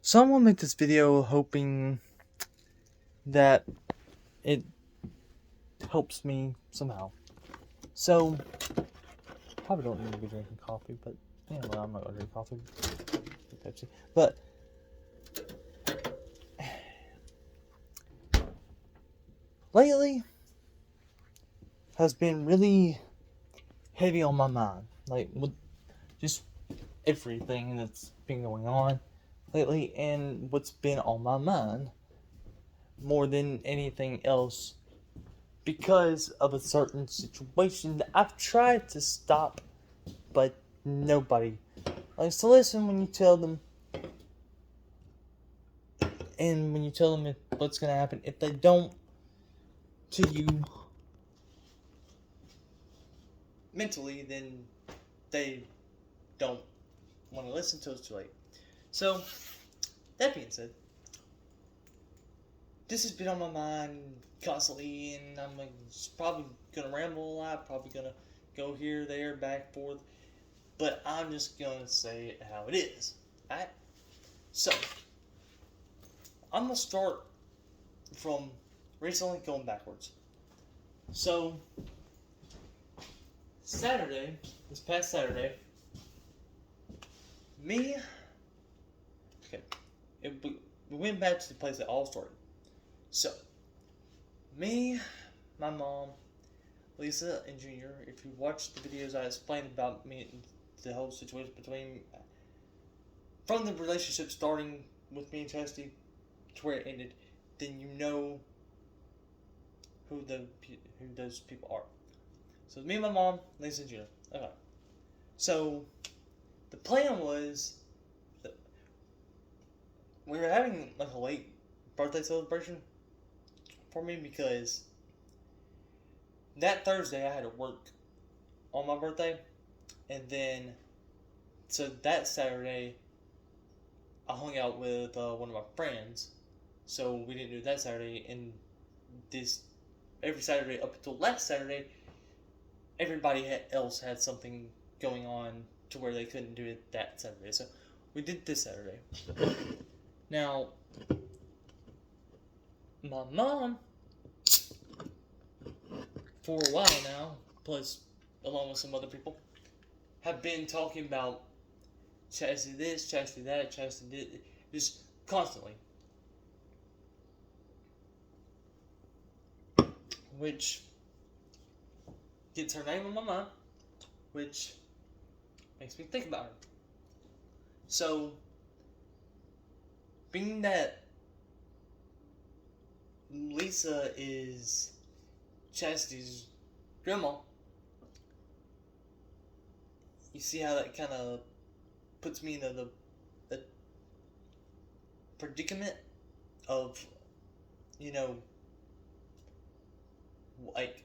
So I'm gonna make this video hoping that it helps me somehow. So, probably don't need to be drinking coffee, but yeah, well, I'm not gonna drink coffee. Pepsi. But lately has been really heavy on my mind. Like with just everything that's been going on lately, and what's been on my mind more than anything else because of a certain situation that I've tried to stop, but nobody likes to listen when you tell them, and when you tell them what's going to happen. If they don't, to you mentally, then they don't want to listen till it's too late. So, that being said, this has been on my mind constantly, and I'm probably gonna ramble a lot, probably gonna go here, there, back, forth, but I'm just gonna say it how it is. Alright? So, I'm gonna start from recently going backwards. So, this past Saturday, me, okay, we went back to the place that all started. So, me, my mom, Lisa, and Junior, if you watched the videos I explained about me, the whole situation between, from the relationship starting with me and Chastity to where it ended, then you know who those people are. So it's me, my mom, Lisa, and Junior. Okay. So the plan was that we were having like a late birthday celebration for me because that Thursday I had to work on my birthday, and then so that Saturday I hung out with one of my friends. So we didn't do that Saturday, and this every Saturday up until last Saturday, everybody else had something going on to where they couldn't do it that Saturday. So we did this Saturday. Now, my mom, for a while now, plus along with some other people, have been talking about chastity this, chastity that, chastity this, just constantly. Which gets her name on my mind, which makes me think about her. So, being that Lisa is Chastity's grandma, you see how that kind of puts me in the predicament of, you know, like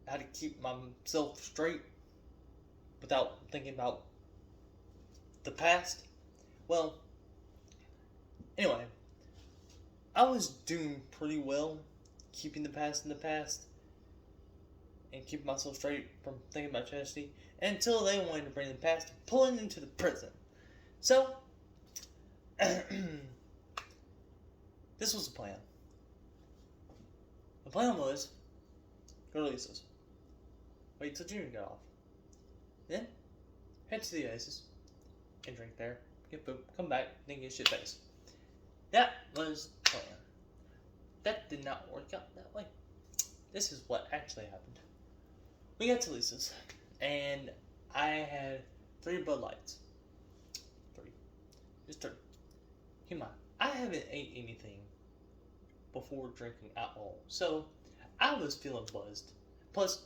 how to keep myself straight without thinking about the past. Well, anyway, I was doing pretty well keeping the past in the past and keeping myself straight from thinking about chastity until they wanted to bring the past and pull it into the present. So, this was the plan. The plan was go to Lisa's, wait till Junior got off, then head to the Oasis and drink there, get food, come back, then get shit faced. That was the plan. That did not work out that way. This is what actually happened. We got to Lisa's, and I had 3 Bud Lights. 3. Just 3. Keep in mind, I haven't ate anything before drinking at all, so I was feeling buzzed. Plus,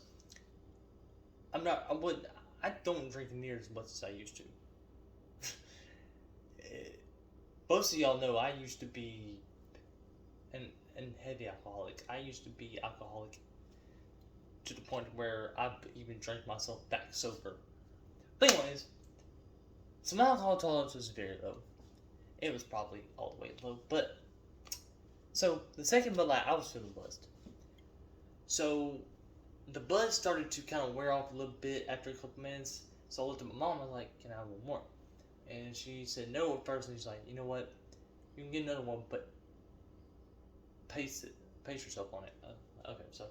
I don't drink near as much as I used to. Most of y'all know I used to be an heavy alcoholic. I used to be alcoholic to the point where I even drank myself back sober. But anyways, so my alcohol tolerance was very low. It was probably all the way low, but so the second Bud Light, I was feeling buzzed. So the buzz started to kind of wear off a little bit after a couple minutes. So I looked at my mom. I was like, "Can I have one more?" And she said no at first, and she's like, you know what? You can get another one, but pace it, pace yourself on it. Okay, so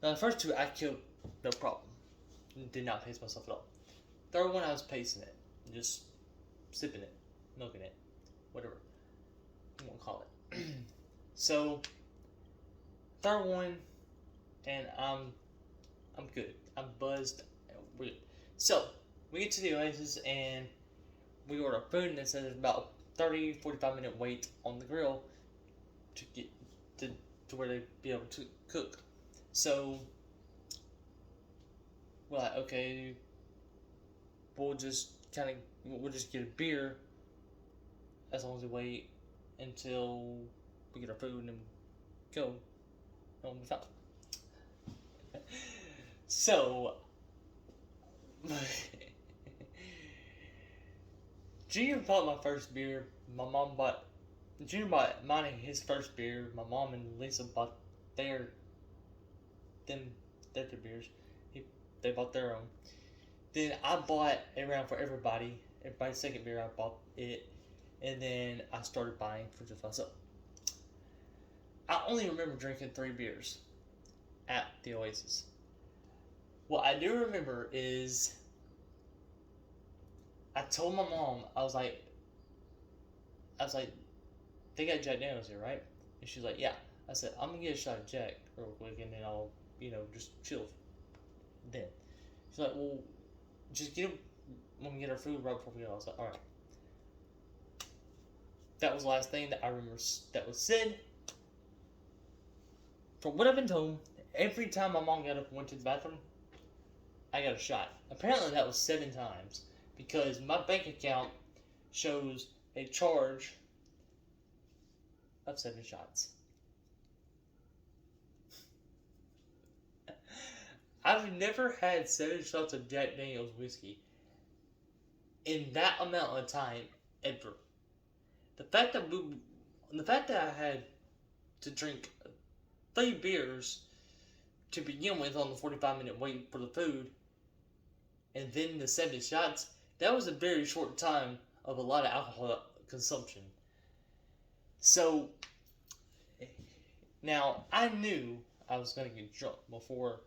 now the first two I killed, no problem. Did not pace myself at all. Third one I was pacing it, just sipping it, milking it, whatever you want to call it. So third one, and I'm good. I'm buzzed. We're good. So we get to the Oasis and we order food, and it says about 30-45 minute wait on the grill to get to where they be able to cook. So we're like, okay, we'll just get a beer as long as we wait until we get our food and then go. And we'll be fine. So Junior bought my first beer. My mom bought Junior bought mine and his first beer. My mom and Lisa bought their two beers. They bought their own. Then I bought a round for everybody. Everybody's second beer, I bought it, and then I started buying for just myself. I only remember drinking 3 beers at the Oasis. What I do remember is I told my mom, I was like, they got Jack Daniels here, right? And she's like, yeah. I said, I'm gonna get a shot of Jack real quick, and then I'll, just chill. Then she's like, well, just get him when we get our food right before we go. I was like, all right. That was the last thing that I remember that was said. From what I've been told, every time my mom got up and went to the bathroom, I got a shot. Apparently that was 7 times because my bank account shows a charge of 7 shots. I've never had 7 shots of Jack Daniels whiskey in that amount of time ever. The fact that I had to drink 3 beers to begin with on the 45-minute wait for the food, and then the 7 shots, that was a very short time of a lot of alcohol consumption. So, now, I knew I was going to get drunk before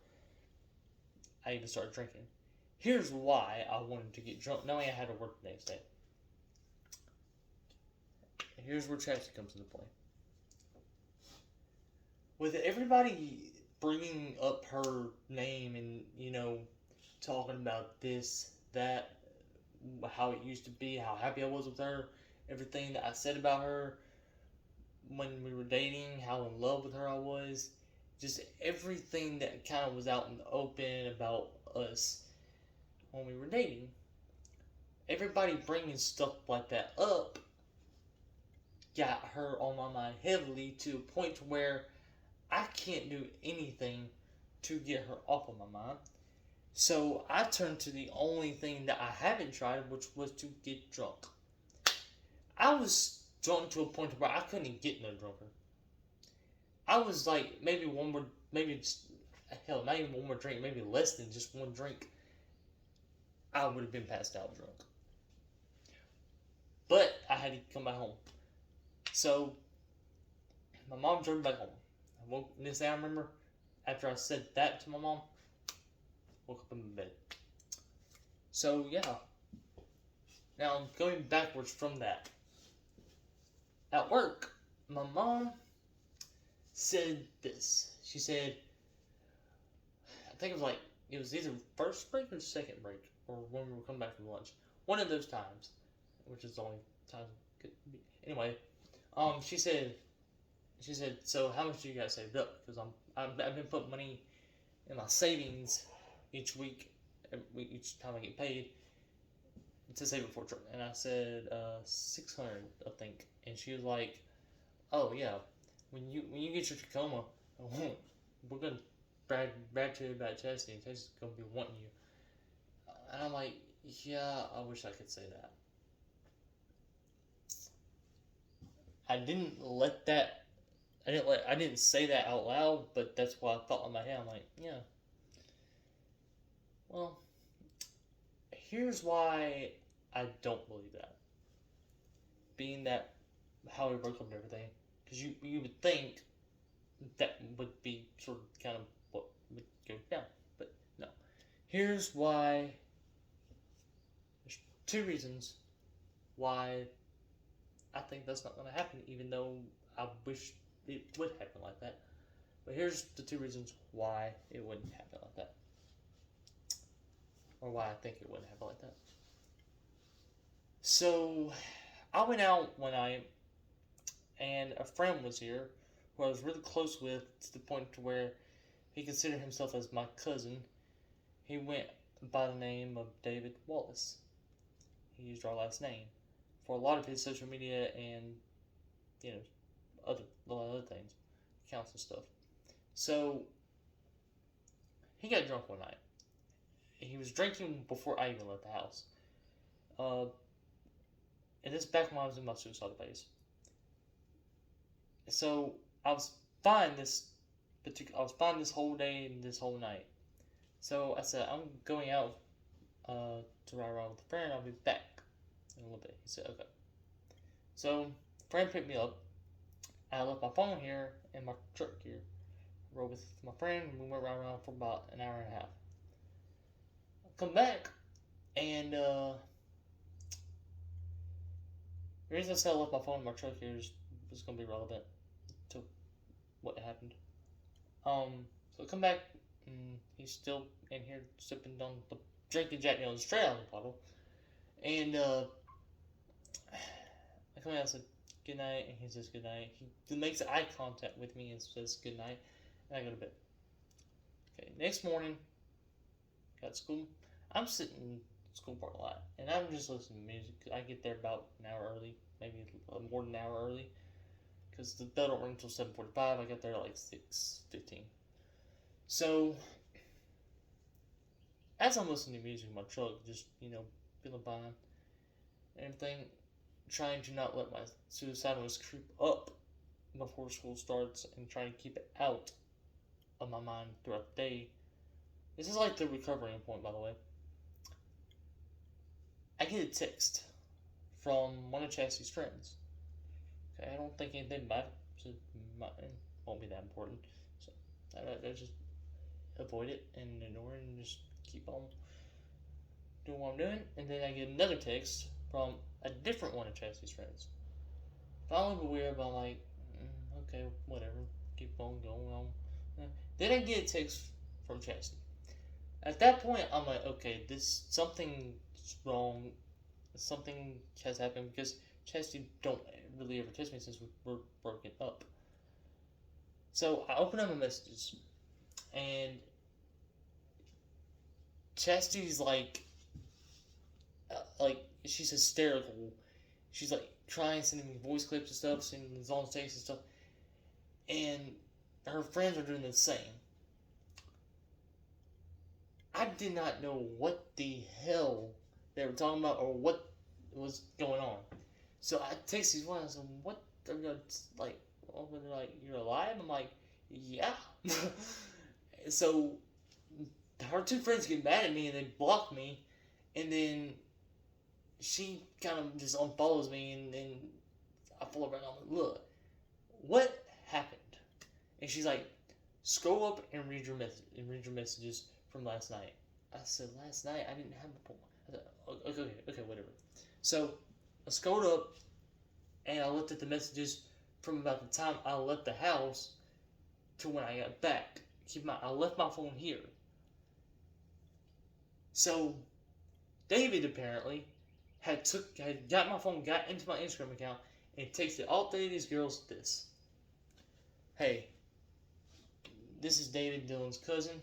I even started drinking. Here's why I wanted to get drunk, knowing I had to work the next day. Here's where tragedy comes into play. With everybody bringing up her name and, talking about this, that, how it used to be, how happy I was with her, everything that I said about her when we were dating, how in love with her I was, just everything that kind of was out in the open about us when we were dating. Everybody bringing stuff like that up got her on my mind heavily to a point to where I can't do anything to get her off of my mind. So I turned to the only thing that I haven't tried, which was to get drunk. I was drunk to a point where I couldn't get no drunker. I was like, maybe hell, not even one more drink, maybe less than just one drink, I would have been passed out drunk. But I had to come back home. So, my mom drove me back home. This day I remember, after I said that to my mom, woke up in bed. So, yeah. Now, going backwards from that. At work, my mom said this. She said, I think it was either first break or second break, or when we were coming back from lunch. One of those times, which is the only time it could be. Anyway, she said, so how much do you guys saved up? Because I've been putting money in my savings each week, each time I get paid, to save it for a trip. And I said, 600, I think. And she was like, oh yeah, when you get your Tacoma, we're gonna brag to you about Chastity, and Chastity's gonna be wanting you. And I'm like, yeah, I wish I could say that. I didn't say that out loud, but that's what I thought in my head. I'm like, yeah. Well, here's why I don't believe that. Being that how he broke up and everything, because you would think that would be sort of kind of what would go down, but no. Here's why. There's two reasons why I think that's not going to happen, even though I wish it would happen like that. But here's the two reasons why it wouldn't happen like that, or why I think it wouldn't happen like that. So, I went out one night, and a friend was here who I was really close with to the point to where he considered himself as my cousin. He went by the name of David Wallace. He used our last name for a lot of his social media and you know a lot of other things, accounts and stuff. So he got drunk one night. He was drinking before I even left the house. Uh, and this back when I was in my suicide phase. So I was fine I was fine this whole day and this whole night. So I said I'm going out to ride around with a friend. I'll be back in a little bit. He said okay. So friend picked me up. I left my phone here and my truck here. Rode with my friend. We went around for about an hour and a half. I come back and the reason I said I left my phone in my truck here is going to be relevant to what happened. So I come back and he's still in here sipping on the drinking Jack Daniels straight out of the bottle. And I come out and said good night, and he says good night. He makes eye contact with me and says good night, and I go to bed. Okay, next morning, got school. I'm sitting in the school parking lot, and I'm just listening to music. I get there about an hour early, maybe more than an hour early, because the bell don't ring until 7:45. I got there at like 6:15. So, as I'm listening to music in my truck, just feeling fine and everything, trying to not let my suicidalness creep up before school starts and trying to keep it out of my mind throughout the day. This is like the recovering point, by the way. I get a text from one of Chastity's friends. Okay, I don't think anything about it, so it won't be that important. So I just avoid it and ignore it and just keep on doing what I'm doing. And then I get another text from a different one of Chastity's friends. Felt a little weird, but I'm like, okay, whatever. Keep on going on. Then I get a text from Chastity. At that point, I'm like, okay, something's wrong. Something has happened because Chastity don't really ever text me since we were broken up. So I open up my messages, and Chastity's like she's hysterical. She's like trying sending me voice clips and stuff, sending me on stage and stuff, and her friends are doing the same. I did not know what the hell they were talking about or what was going on. So I text these ones and what they're like. Oh, they're like, you're alive? I'm like, yeah. So her two friends get mad at me and they block me, and then she kind of just unfollows me, and then I follow her and I'm like, look, what happened? And she's like, scroll up and read your messages from last night. I said, last night I didn't have a phone. I said, okay, whatever. So I scrolled up and I looked at the messages from about the time I left the house to when I got back. I left my phone here. So David apparently had got my phone, got into my Instagram account, and texted all three of these girls this. Hey, this is David Dylan's cousin,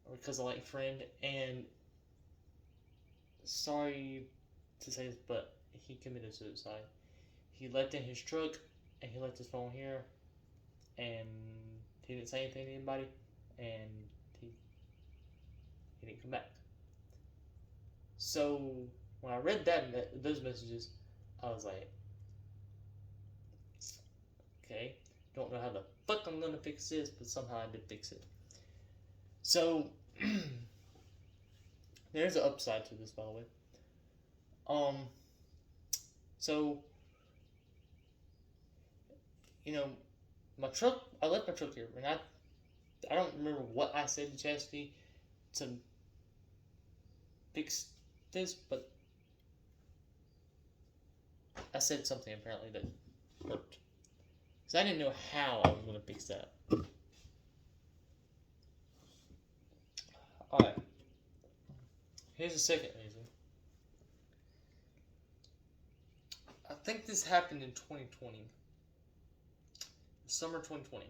or cousin-like friend, and sorry to say this, but he committed suicide. He left in his truck, and he left his phone here, and he didn't say anything to anybody, and he didn't come back. So when I read those messages, I was like, okay, don't know how the fuck I'm gonna fix this, but somehow I did fix it. So there's an upside to this, by the way. Um, so you know, my truck. I left my truck here, and I don't remember what I said to Chastity to fix this, but I said something apparently that worked. So I didn't know how I was going to fix that. Alright. Here's the second reason. I think this happened in 2020. Summer 2020.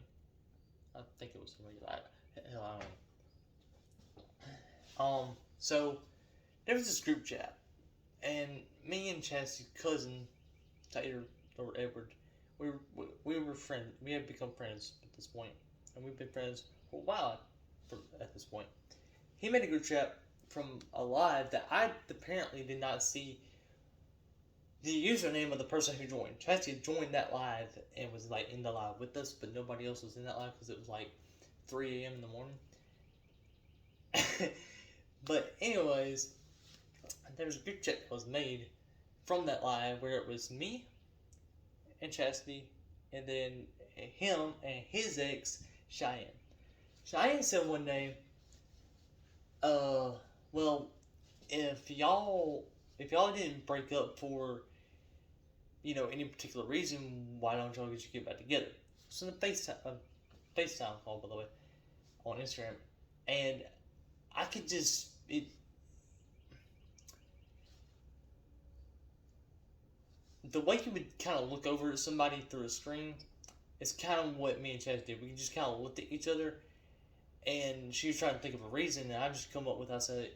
I think it was summer. Hell, I don't know. So there was this group chat, and me and Chastity's cousin, Tater or Edward, we were friends. We had become friends at this point, and we've been friends for a while. At this point, he made a group chat from a live that I apparently did not see the username of the person who joined. Chastity joined that live and was like in the live with us, but nobody else was in that live because it was like 3 a.m. in the morning. But anyways, there was a group chat that was made from that live where it was me and Chastity, and then him and his ex, Cheyenne. Cheyenne said one day, well, if y'all didn't break up for, any particular reason, why don't y'all get back together? So in the FaceTime call, by the way, on Instagram, and I could just the way you would kind of look over at somebody through a screen is kind of what me and Chaz did. We just kind of looked at each other, and she was trying to think of a reason, and I just come up with, I said,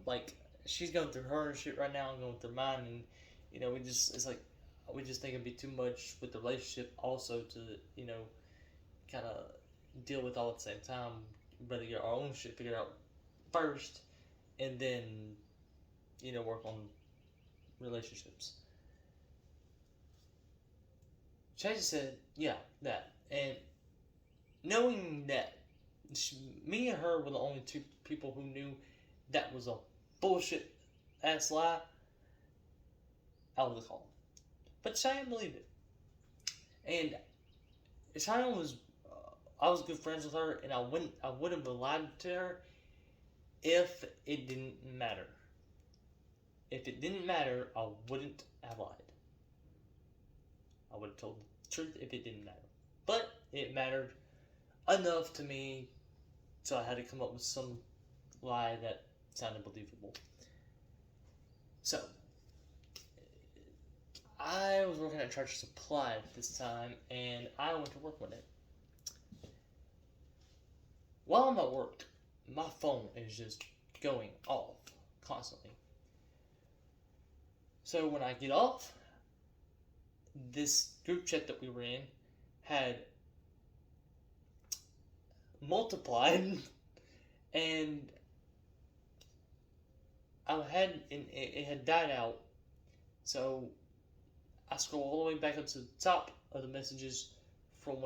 like, she's going through her shit right now, I'm going through mine, and, it's like, we just think it'd be too much with the relationship also to, kind of deal with all at the same time. Better get our own shit figured out first, and then, work on relationships. Chase said, yeah, that. And knowing that me and her were the only two people who knew that was a bullshit ass lie, I would have called. But Cheyenne believed it. And Cheyenne was, I was good friends with her, and I wouldn't have lied to her if it didn't matter. If it didn't matter, I wouldn't have lied. I would have told the truth if it didn't matter. But it mattered enough to me, so I had to come up with some lie that sounded believable. So, I was working at Tractor Supply at this time, and I went to work one day. While I'm at work, my phone is just going off constantly. So when I get off, this group chat that we were in had multiplied, and it had died out. So I scroll all the way back up to the top of the messages from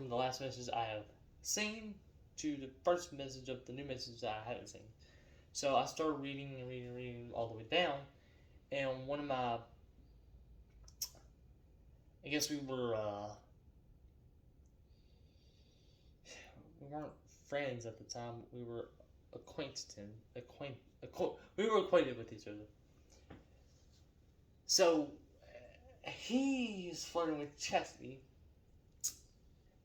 the last message I have seen to the first message of the new message that I haven't seen. So I started reading all the way down, and one of my, I guess we weren't friends at the time. We were we were acquainted with each other. So he's flirting with Chastity,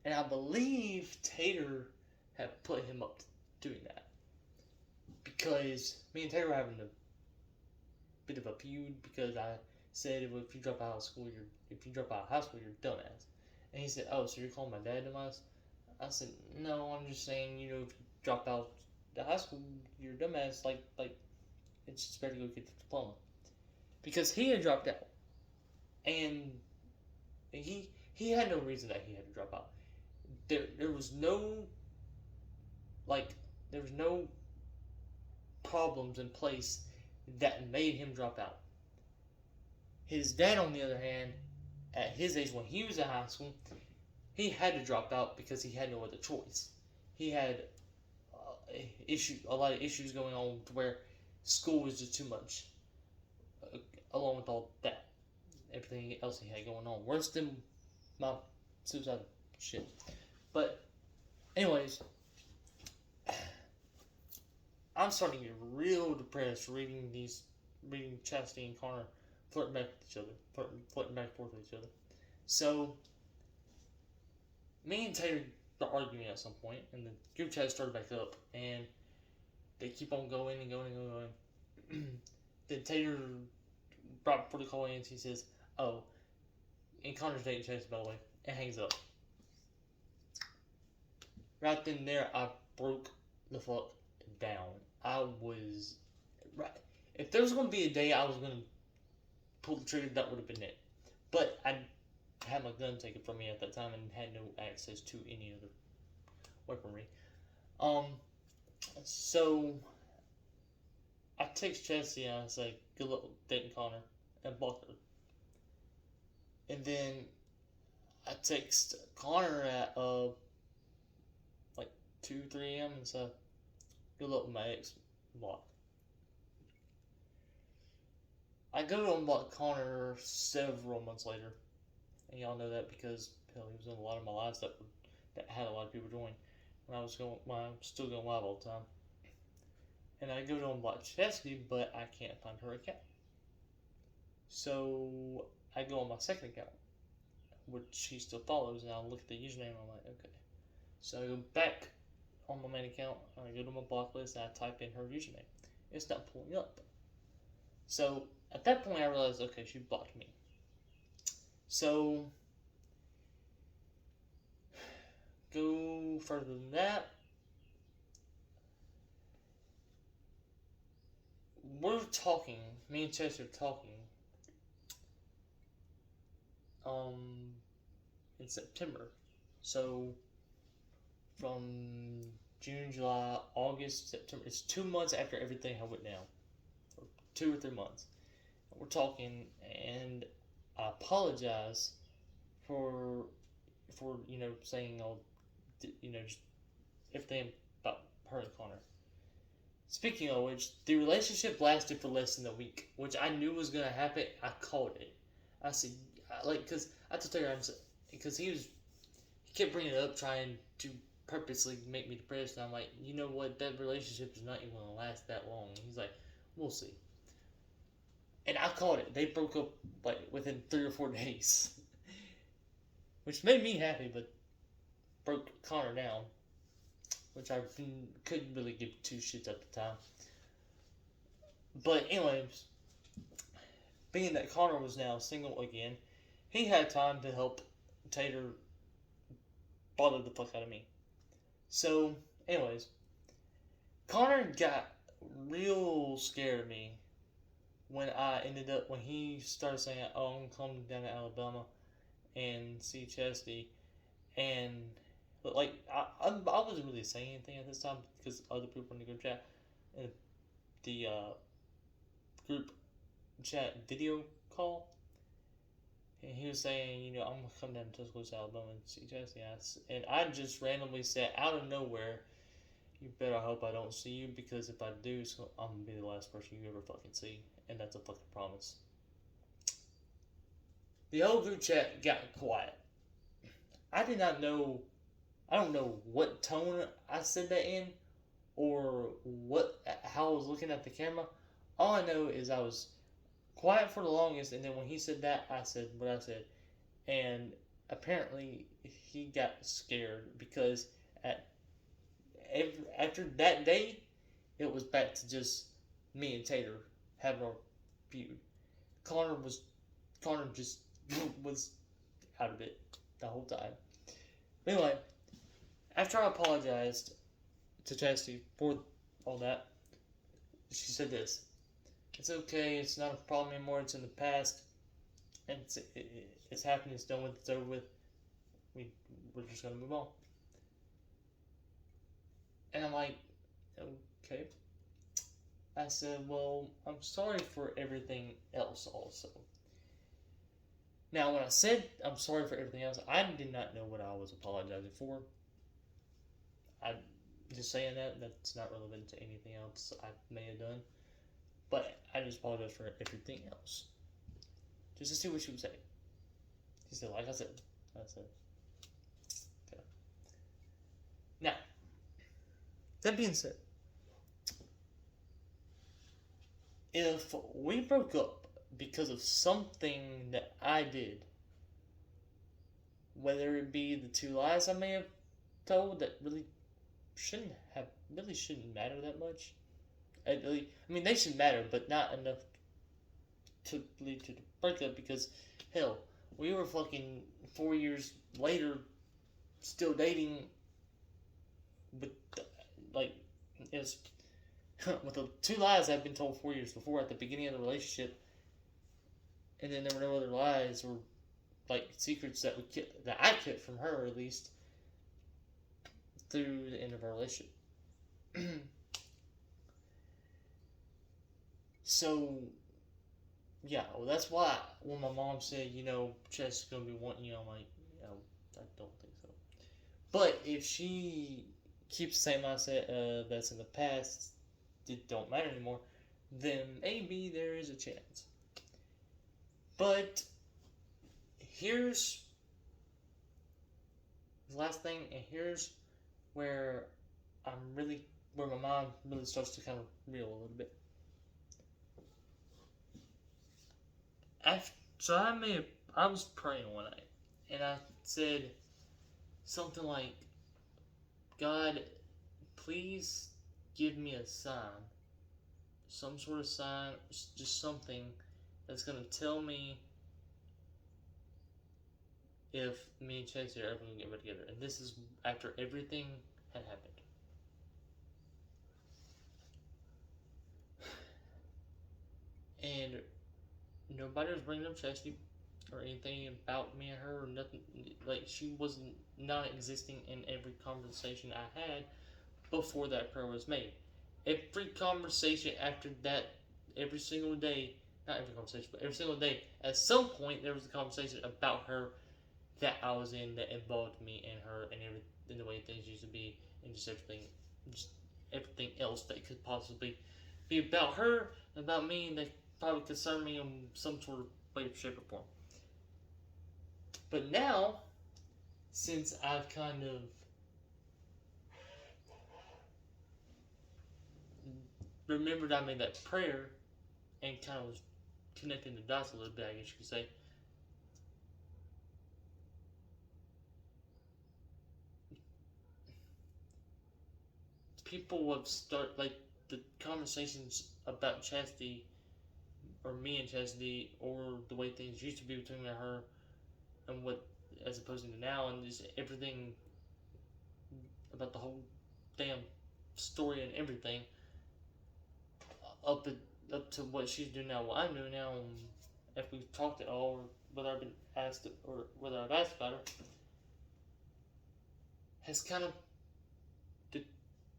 and I believe Tater had put him up to doing that because me and Tater were having a bit of a feud because I said if you drop out of school, you're a dumbass. And he said, "Oh, so you're calling my dad dumbass?" I said, "No, I'm just saying, if you drop out the high school, you're a dumbass. Like it's just better to go get the diploma." Because he had dropped out, and he had no reason that he had to drop out. There was no problems in place that made him drop out. His dad, on the other hand, at his age when he was in high school, he had to drop out because he had no other choice. He had a lot of issues going on to where school was just too much, along with all that, everything else he had going on. Worse than my suicide shit. But, anyways, I'm starting to get real depressed reading Chastity and Connor flirting back with each other, flirting back and forth with each other. So, me and Tater are arguing at some point, and the group chat started back up, and they keep on going and going and going. Then Tater, right before the call ends, he says, "Oh," and Connor's dating Chastity, by the way, and hangs up. Right then and there, I broke the fuck down. I was right. If there was going to be a day I was going to pull the trigger, that would have been it. But I had my gun taken from me at that time and had no access to any other weaponry. So I text Chastity and I say, "Good luck dating Connor," and block her. And then I text Connor at like 2-3 a.m. and say, "Good luck with my ex," block. I go to unblock Connor several months later, and y'all know that because hell, he was in a lot of my lives that had a lot of people join when I'm still going live all the time. And I go to unblock Chastity, but I can't find her account. So I go on my second account, which she still follows, and I look at the username and I'm like, okay. So I go back on my main account, I go to my block list, and I type in her username. It's not pulling up. So at that point I realized, okay, she blocked me. So go further than that. We're talking, me and Chester are talking in September. So from June, July, August, September, it's 2 months after everything had went down. Or 2 or 3 months. We're talking, and I apologize for saying all, just everything about her and Connor. Speaking of which, the relationship lasted for less than a week, which I knew was gonna happen. I called it. I said, because I told her, because he kept bringing it up, trying to purposely make me depressed, and I'm like, you know what, that relationship is not even gonna last that long. And he's like, we'll see. And I called it. They broke up like within 3 or 4 days, which made me happy, but broke Connor down, which I couldn't really give two shits at the time. But anyways, being that Connor was now single again, he had time to help Tater bother the fuck out of me. So, anyways, Connor got real scared of me when he started saying, "Oh, I'm coming down to Alabama and see Chastity," and like I wasn't really saying anything at this time because other people in the group chat, and the group chat video call, and he was saying, I'm gonna come down to Tuscaloosa, Alabama and see Chastity, and I just randomly said out of nowhere, "You better hope I don't see you, because if I do, I'm gonna be the last person you ever fucking see, and that's a fucking promise." The whole group chat got quiet. I did not know. I don't know what tone I said that in, or how I was looking at the camera. All I know is I was quiet for the longest, and then when he said that, I said what I said, and apparently he got scared because after that day, it was back to just me and Tater having our feud. Connor just was out of it the whole time. But anyway, after I apologized to Chastity for all that, she said this: "It's okay. It's not a problem anymore. It's in the past. And it's happened. It's done with. It's over with. We're just gonna move on." And I'm like, okay. I said, "Well, I'm sorry for everything else also." Now, when I said I'm sorry for everything else, I did not know what I was apologizing for. just saying that's not relevant to anything else I may have done. But I just apologize for everything else. Just to see what she would say. She said, like I said. Okay. Now, that being said, if we broke up because of something that I did, whether it be the 2 lies I may have told that shouldn't shouldn't matter that much. I mean, they should matter, but not enough to lead to the breakup. Because hell, we were fucking 4 years later, still dating. With like, it's with the 2 lies I've been told 4 years before at the beginning of the relationship, and then there were no other lies or like secrets that I kept from her, at least through the end of our relationship. So yeah, well, that's why when my mom said, Chess is gonna be wanting you, I'm like, I don't think so. But if she keeps the same mindset that's in the past, it don't matter anymore, then maybe there is a chance. But here's the last thing, and here's where where my mind really starts to kind of reel a little bit. So I was praying one night, and I said something like, God, please give me a sign, some sort of sign, just something that's going to tell me if me and Chelsea are ever going to get back together. And this is after everything had happened. And nobody was bringing up Chelsea or anything about me and her or nothing. Like, she was not existing in every conversation I had before that prayer was made. Every conversation after that, every single day, not every conversation, but every single day, at some point there was a conversation about her that I was in that involved me and her and the way things used to be, and just everything else that could possibly be about her, about me, and that probably concern me in some sort of way, shape, or form. But now, since I've kind of remembered I made that prayer and kind of was connecting the dots a little bit, I guess you could say, people have the conversations about Chastity, or me and Chastity, or the way things used to be between me and her, and what, as opposed to now, and just everything about the whole damn story and everything, up to what she's doing now, what I'm doing now, and if we've talked at all, or whether I've been asked, or whether I've asked about her, has kind of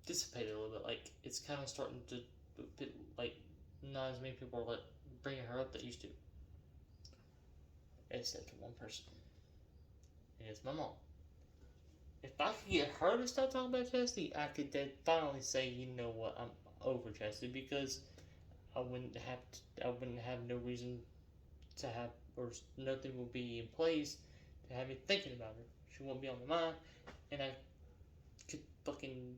dissipated a little bit. Like, it's kind of starting to, like, not as many people are like bringing her up that used to. Except to one person, and it's my mom. If I could get her to stop talking about Chastity, I could then finally say, you know what, I'm over Chastity, because I wouldn't have no reason to have, or nothing will be in place to have me thinking about her. She won't be on my mind, and I could fucking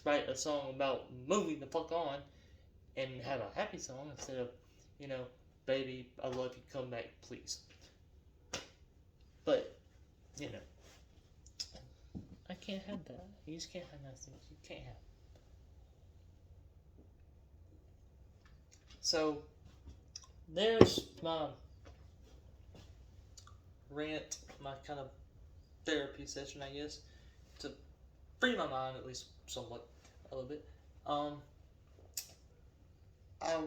write a song about moving the fuck on and have a happy song instead of, baby, I love you, come back, please. But, I can't have that. You just can't have nice things. You can't have. So, there's my rant, my kind of therapy session, I guess, to free my mind, at least somewhat, a little bit. I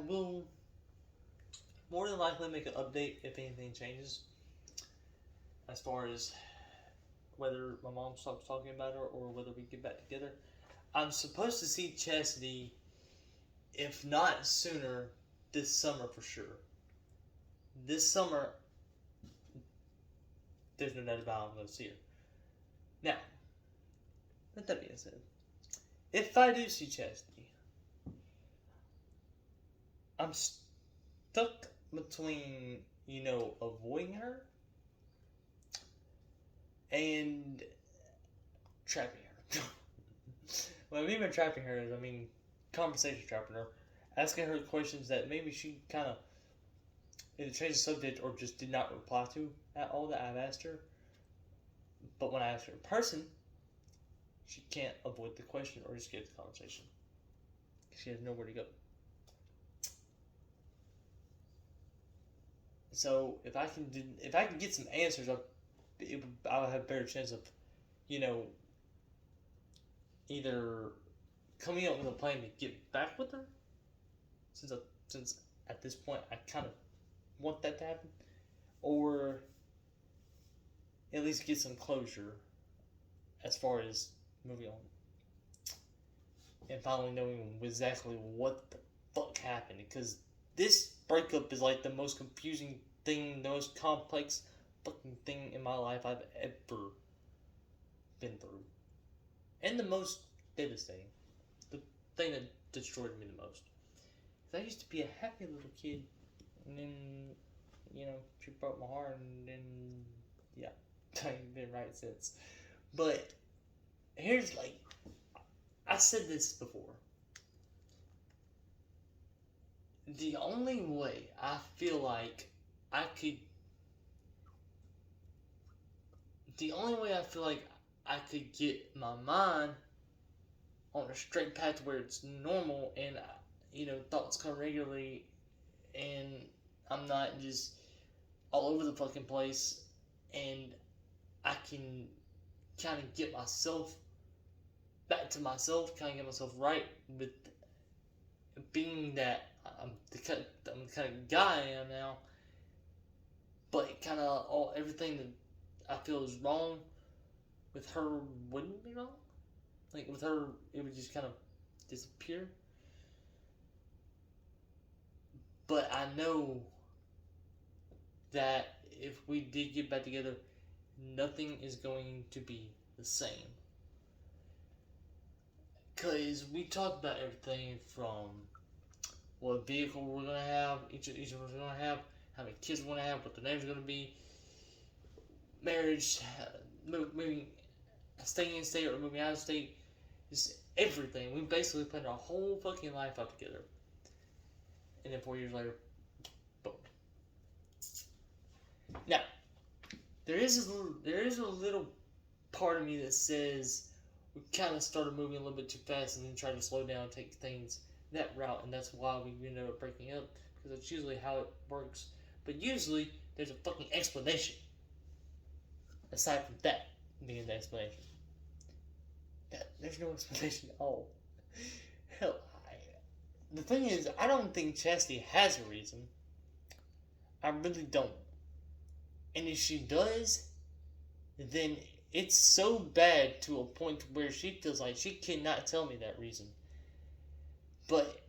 will more than likely make an update if anything changes, as far as whether my mom stops talking about her or whether we get back together. I'm supposed to see Chastity, if not sooner, this summer for sure. This summer, there's no doubt about it, I'm going to see her. Now, with that being said, if I do see Chastity, I'm stuck between, avoiding her and trapping her. What I mean by trapping her is, conversation trapping her. Asking her questions that maybe she kind of either changed the subject or just did not reply to at all that I've asked her. But when I ask her in person, she can't avoid the question or just get the conversation. She has nowhere to go. So if I can get some answers, I'll have a better chance of, you know, either coming up with a plan to get back with her, since at this point I kind of want that to happen, or at least get some closure as far as moving on and finally knowing exactly what the fuck happened. Because this breakup is like the most confusing thing, the most complex fucking thing in my life I've ever been through, and the most devastating. The thing that destroyed me the most. Because I used to be a happy little kid, and then, she broke my heart, and then, yeah, I ain't been right since. But here's I said this before. The only way I feel like I could, the only way I feel like I could get my mind on a straight path where it's normal and, thoughts come regularly and I'm not just all over the fucking place, and I can kind of get myself back to myself, kind of get myself right with being that I'm the kind of guy I am now, but kind of everything that I feel is wrong with her wouldn't be wrong. Like with her, it would just kind of disappear. But I know that if we did get back together, nothing is going to be the same. Because we talked about everything from what vehicle we're going to have, each of us are going to have, how many kids we're going to have, what the names are going to be, marriage, moving, staying in state or moving out of state, just everything. We basically planned our whole fucking life out together. And then 4 years later, boom. Now, there is a little part of me that says we kind of started moving a little bit too fast and then tried to slow down and take things that route, and that's why we ended up breaking up, because that's usually how it works. But usually, there's a fucking explanation. Aside from that being the explanation. There's no explanation at all. Hell, the thing is, I don't think Chastity has a reason. I really don't. And if she does, then it's so bad to a point where she feels like she cannot tell me that reason. But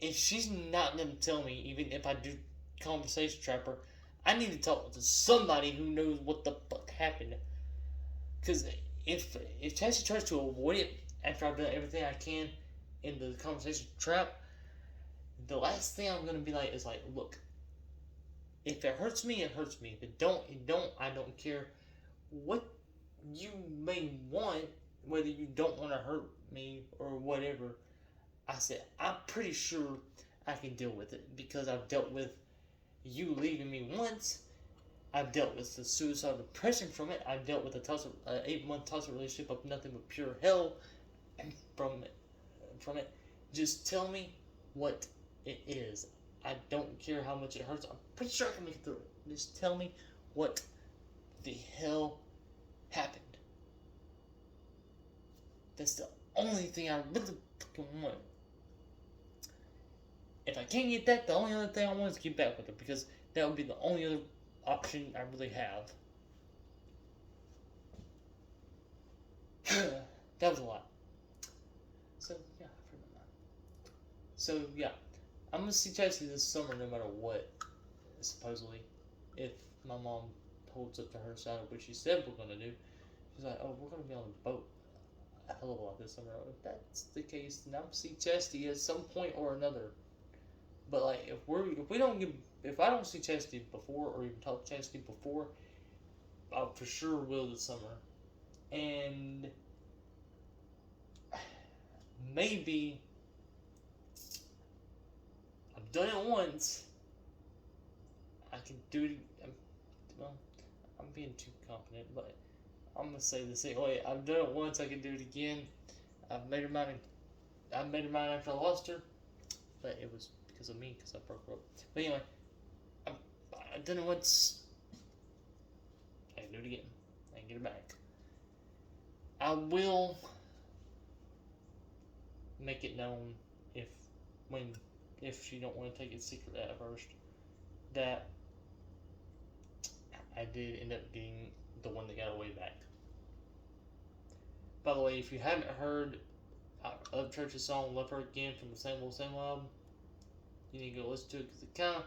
if she's not going to tell me, even if I do conversation trap her, I need to talk to somebody who knows what the fuck happened. Because if Chastity tries to avoid it after I've done everything I can in the conversation trap, the last thing I'm going to be like is like, look, if it hurts me, it hurts me. If it don't, I don't care what you may want, whether you don't want to hurt me or whatever. I said, I'm pretty sure I can deal with it because I've dealt with you leaving me once. I've dealt with the suicidal depression from it. I've dealt with a 8-month toxic relationship of nothing but pure hell from it. Just tell me what it is. I don't care how much it hurts. I'm pretty sure I can make it through it. Just tell me what the hell happened. That's the only thing I really fucking want. If I can't get that, the only other thing I want is to get back with her, because that would be the only other option I really have. That was a lot. So, yeah, I forgot that. So, yeah. I'm gonna see Chastity this summer no matter what, supposedly. If my mom holds up to her side of what she said we're gonna do. She's like, oh, we're gonna be on a boat. a hell of a lot this summer. If that's the case, then I'll see Chastity at some point or another. But like, if I don't see Chastity before, or even talk to Chastity before, I for sure will this summer. And maybe I've done it once. I can do it. Well, I'm being too confident, but I'm gonna say the same way. I've done it once. I can do it again. I've made her mine. I made her mine after I lost her, but it was because of me, because I broke her up. But anyway, I've done it once. I can do it again. I can get her back. I will make it known if when if she don't want to take it secret at first that I did end up getting the one that got her way back. By the way, if you haven't heard Love Church's song "Love Her Again" from the Same Old album, you need to go listen to it because it kind of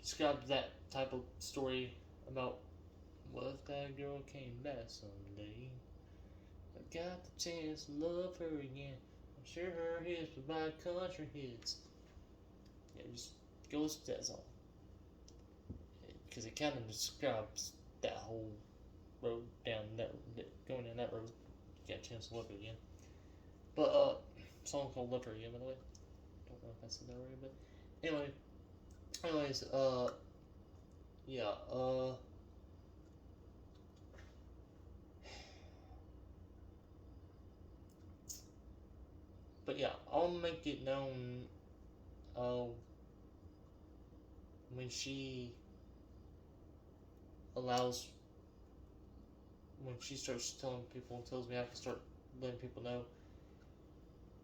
describes that type of story about what if that girl came back someday. I got the chance to love her again. I'm sure her hits provide country hits. Yeah, just go listen to that song because it kind of describes that whole road down that going down that road. You got a chance to love her again. But song called "Love Her Again," by the way. Don't know if I said that already, but anyways, yeah, but yeah, I'll make it known, uh, when she allows, when she starts telling people and tells me I can start letting people know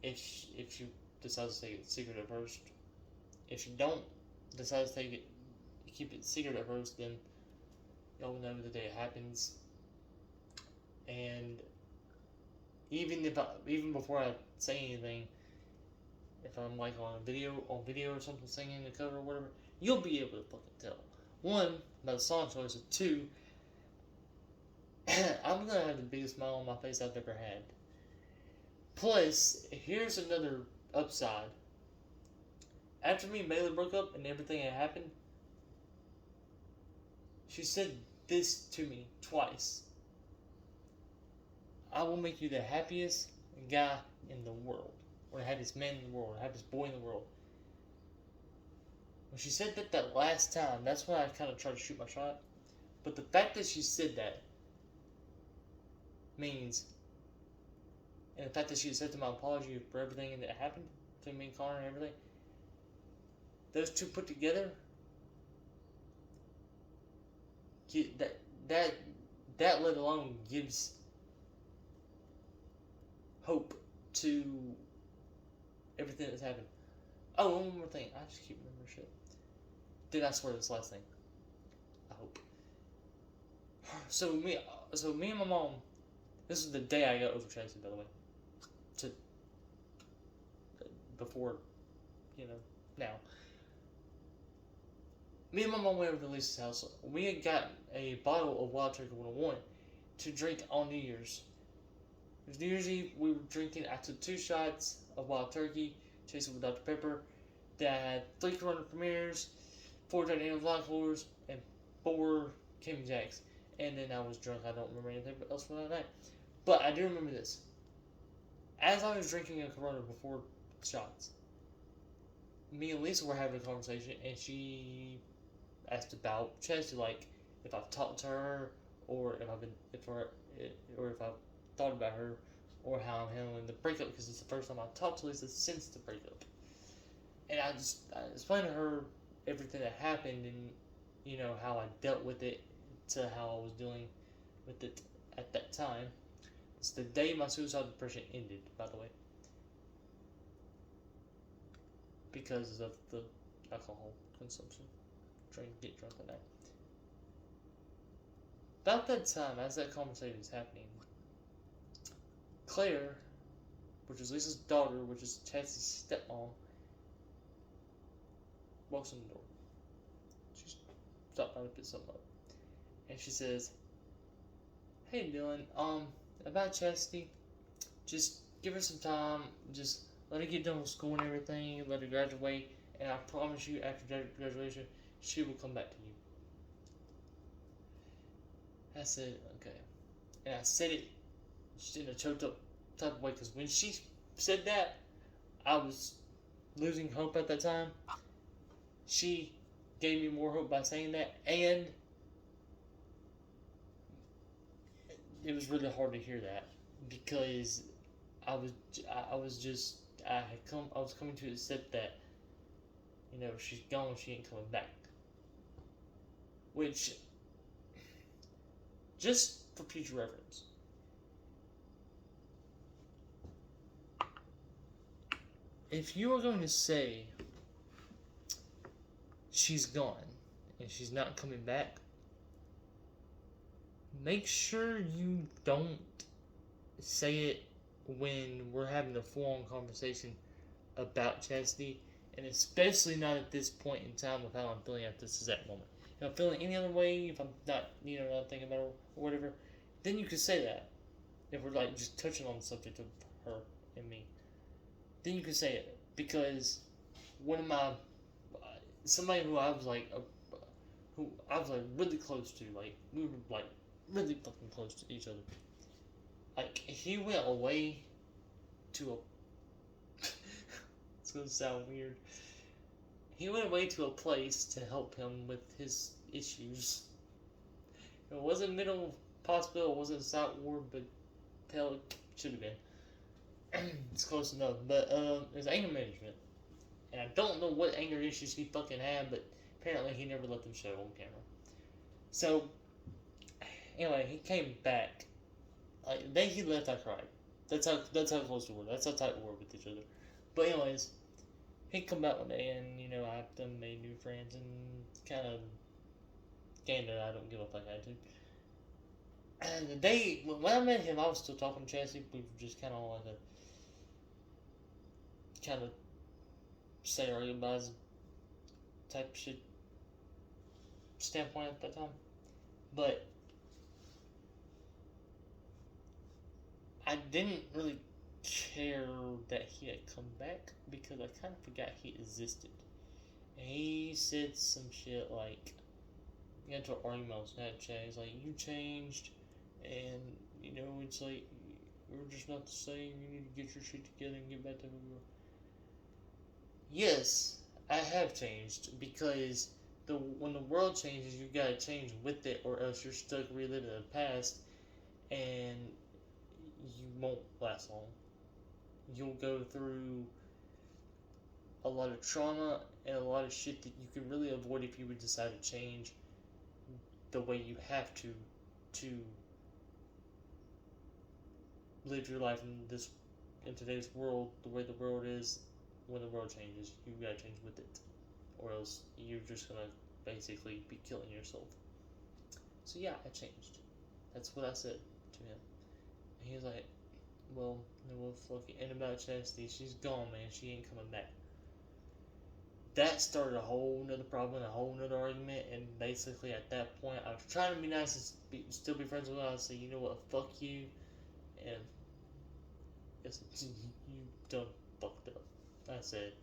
if she decides to take it secret at first. If she don't decide to keep it secret at first, then y'all will know the day it happens. And even before I say anything, if I'm like on video or something singing the cover or whatever, you'll be able to fucking tell. One, by the song choice, and two, I'm gonna have the biggest smile on my face I've ever had. Plus, here's another upside. After me and Bailey broke up and everything had happened, she said this to me twice. I will make you the happiest guy in the world. Or the happiest man in the world. Or the happiest boy in the world. When she said that last time, that's when I kind of tried to shoot my shot. But the fact that she said that means, and the fact that she accepted my apology for everything that happened between me and Connor and everything, those two put together, that let alone gives hope to everything that's happened. Oh, one more thing. I just keep remembering shit. Did I swear this last thing? I hope. So me and my mom. This is the day I got over Chastity, by the way. Before, now. Me and my mom went over to Lisa's house. We had gotten a bottle of Wild Turkey 101 to drink on New Year's. It was New Year's Eve. We were drinking. I took 2 shots of Wild Turkey, chased it with Dr. Pepper. That had 3 Corona Premiers, 4 Jack Daniels Encores, and 4 Kim Jacks. And then I was drunk. I don't remember anything else from that night. But I do remember this. As I was drinking a Corona before shots, me and Lisa were having a conversation, and she asked about Chastity, like if I've talked to her, or if I've thought about her, or how I'm handling the breakup, because it's the first time I've talked to Lisa since the breakup. And I explained to her everything that happened, and how I dealt with it, to how I was dealing with it at that time. It's the day my suicidal depression ended, by the way, because of the alcohol consumption. Get drunk at night. About that time, as that conversation is happening, Claire, which is Lisa's daughter, which is Chastity's stepmom, walks in the door. She stopped by to pick something up, and she says, "Hey Dylan, about Chastity, just give her some time. Just let her get done with school and everything. Let her graduate, and I promise you, after graduation, she will come back to you. I said, okay, and I said it in a choked up type of way because when she said that, I was losing hope at that time. She gave me more hope by saying that, and it was really hard to hear that because I was I was just I was coming to accept that she's gone, she ain't coming back, which just for future reference, if you are going to say she's gone and she's not coming back, make sure you don't say it when we're having a full-on conversation about Chastity, and especially not at this point in time of how I'm feeling at this exact moment. If I'm feeling any other way, if I'm not, not thinking about it or whatever, then you could say that. If we're like just touching on the subject of her and me, then you could say it, because one of my somebody who I was like really close to, like we were like really fucking close to each other. Like he went away to a. It's gonna sound weird. He went away to a place to help him with his issues. It wasn't mental hospital, it wasn't psych ward, but hell, it should have been. It's close enough. But it was anger management. And I don't know what anger issues he fucking had, but apparently he never let them show on camera. So, anyway, he came back. Like, the day he left, I cried. That's how close we were. That's how tight we were with each other. But anyways, he come back one day, and I done made new friends and kind of gained that I don't give a fuck attitude. And the day when I met him, I was still talking to Chastity. We were just kind of like a say our goodbyes type shit standpoint at that time. But I didn't really care that he had come back because I kind of forgot he existed. And he said some shit like, we got to an argument on Snapchat. He's like, you changed, and it's like, we're just not the same. You need to get your shit together and get back to who you were. Yes, I have changed, because when the world changes, you gotta change with it, or else you're stuck reliving the past, and you won't last long. You'll go through a lot of trauma and a lot of shit that you can really avoid if you would decide to change the way you have to live your life in today's world, the way the world is. When the world changes, you gotta change with it, or else you're just gonna basically be killing yourself. So yeah, I changed. That's what I said to him. And he was like, well, fucking end about Chastity. She's gone, man. She ain't coming back. That started a whole nother problem, a whole nother argument, and basically at that point, I was trying to be nice and still be friends with her. I said, you know what, fuck you, and I said, you done fucked up. I said,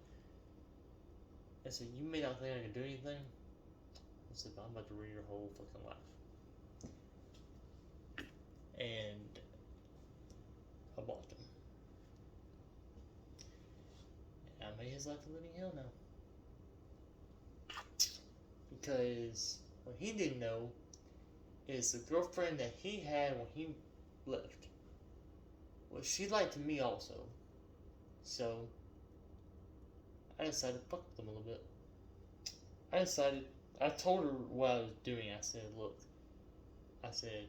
you may not think I can do anything. I said, but I'm about to ruin your whole fucking life. And I blocked him. And I made his life a living hell now. Because what he didn't know is the girlfriend that he had when he left, well, she liked me also. So I decided to fuck with them a little bit. I told her what I was doing. I said, look, I said,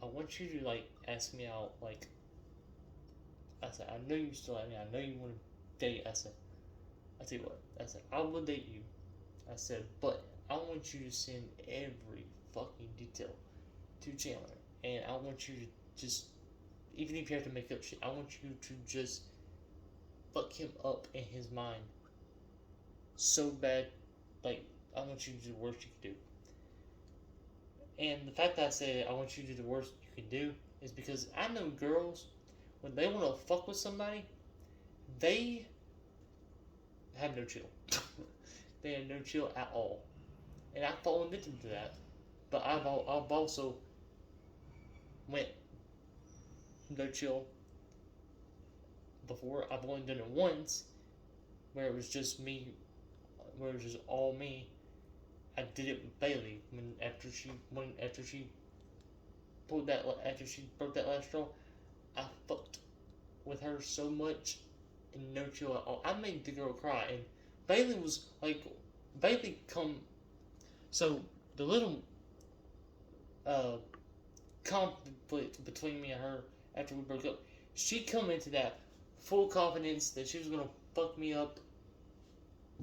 I want you to, like, ask me out, like, I said, I know you still like me. I know you want to date. I said, I'll tell you what. I said, I will date you. I said, but I want you to send every fucking detail to Chandler. And I want you to just, even if you have to make up shit, I want you to just fuck him up in his mind so bad. Like, I want you to do the worst you can do. And the fact that I said I want you to do the worst you can do is because I know girls, when they want to fuck with somebody, they have no chill. They have no chill at all. And I've fallen victim to that. But I've also went no chill before. I've only done it once, where it was just me, where it was just all me. I did it with Bailey after she broke that last straw. I fucked with her so much and no chill at all. I made the girl cry, and Bailey was like, Bailey come. So the little conflict between me and her after we broke up, she come into that full confidence that she was gonna fuck me up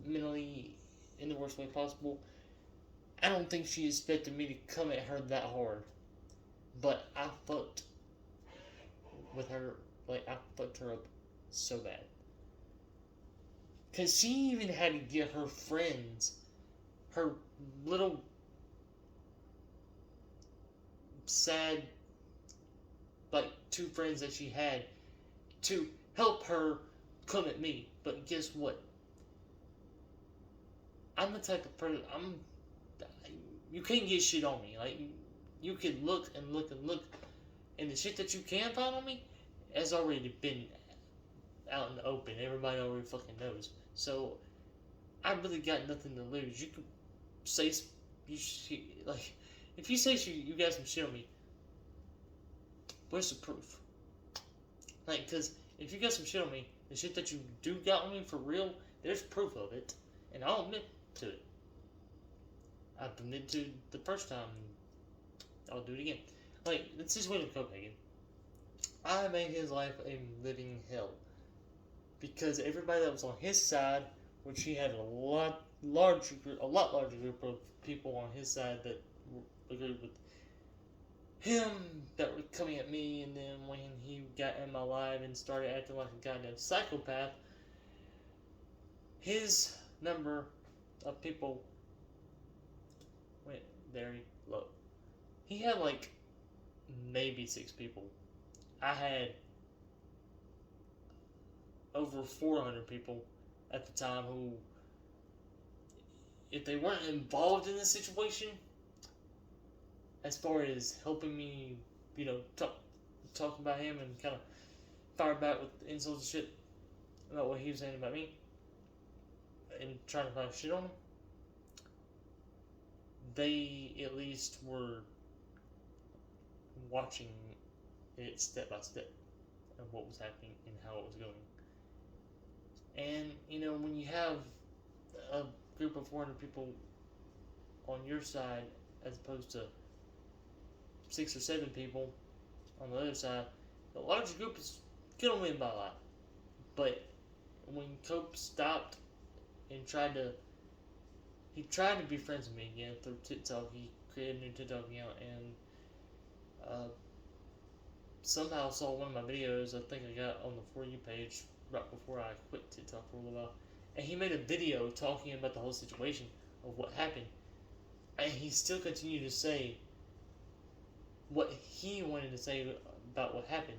mentally in the worst way possible. I don't think she expected me to come at her that hard, but I fucked with her. Like, I fucked her up so bad. Because she even had to get her friends, her little sad, like, two friends that she had, to help her come at me. But guess what? I'm the type of person, you can't get shit on me. Like, you can look and look and look, and the shit that you can find on me has already been out in the open. Everybody already fucking knows. So, I really got nothing to lose. You could say, like, if you say you got some shit on me, where's the proof? Like, because if you got some shit on me, the shit that you do got on me for real, there's proof of it, and I'll admit to it. I admitted to the first time, I'll do it again. Like, it's his way with Copenhagen. I made his life a living hell. Because everybody that was on his side, which he had a lot larger group of people on his side that agreed with him, that were coming at me, and then when he got in my life and started acting like a goddamn psychopath, his number of people went very low. He had like maybe 6 people. I had over 400 people at the time who, if they weren't involved in the situation, as far as helping me, talk about him and kind of fire back with insults and shit about what he was saying about me and trying to find shit on him, they at least were watching it step by step of what was happening and how it was going. And, when you have a group of 400 people on your side as opposed to 6 or 7 people on the other side, the larger group is gonna win by a lot. But when Cope stopped and tried to be friends with me again through TikTok, he created a new TikTok account and somehow saw one of my videos I think I got on the For You page right before I quit TikTok for a little while. And he made a video talking about the whole situation of what happened. And he still continued to say what he wanted to say about what happened,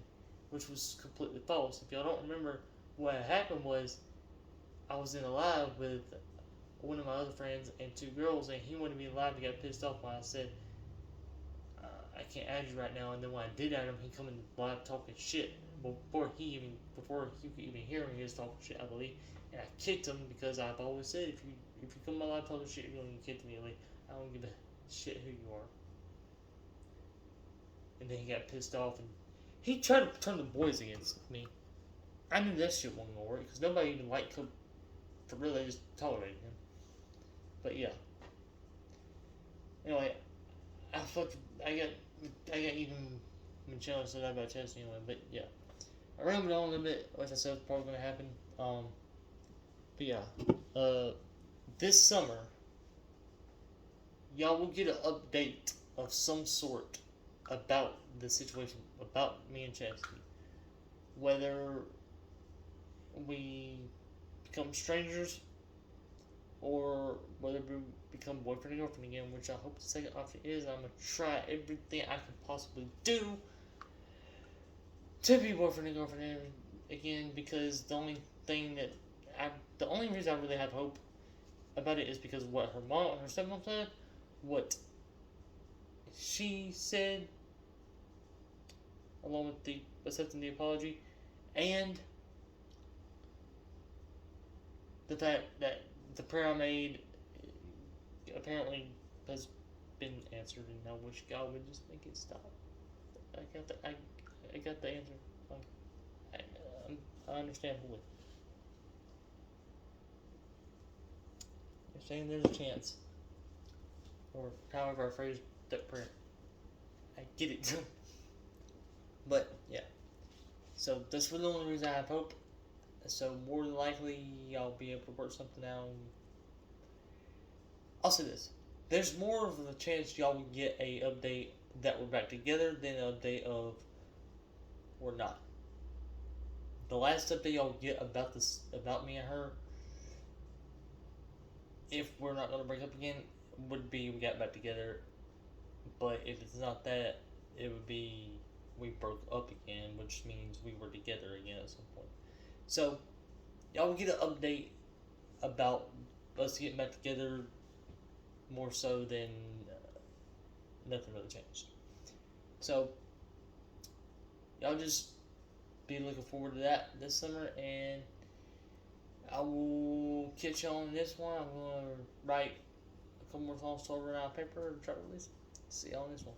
which was completely false. If y'all don't remember, what happened was I was in a live with one of my other friends and 2 girls, and he wanted me live. He got pissed off when I said, I can't add you right now. And then when I did add him, he come in live talking shit before you could even hear him. He was talking shit, I believe. And I kicked him because I've always said, if you come in my live talking shit, you're gonna get kicked immediately. I don't give a shit who you are. And then he got pissed off and he tried to turn the boys against me. I knew that shit wasn't gonna work because nobody even liked Cope for real. They just tolerated him. But yeah. Anyway, I got even Michelle said that about Chelsea anyway. But yeah, I rambled on a little bit, like I said, was probably gonna happen. But yeah, this summer, y'all will get an update of some sort about the situation, about me and Chastity. Whether we become strangers or whether we become boyfriend and girlfriend again, which I hope the second option is. I'm going to try everything I can possibly do to be boyfriend and girlfriend again, because the only reason I really have hope about it is because what her mom and her stepmom said, what she said, along with the accepting the apology, and the fact that the prayer I made apparently has been answered, and I wish God would just make it stop. I got the answer. I, I understand fully. You're saying there's a chance, or however I phrased that prayer. I get it. But yeah, so that's really the only reason I have hope. So more than likely, I'll be able to work something out. I'll say this: there's more of a chance y'all will get a update that we're back together than an update of we're not. The last update y'all get about me and her, if we're not gonna break up again, would be we got back together. But if it's not that, it would be we broke up again, which means we were together again at some point. So y'all will get an update about us getting back together more so than nothing really changed. So y'all just be looking forward to that this summer, and I will catch y'all on this one. I'm gonna write a couple more songs to run out of paper and try to release. See y'all on this one.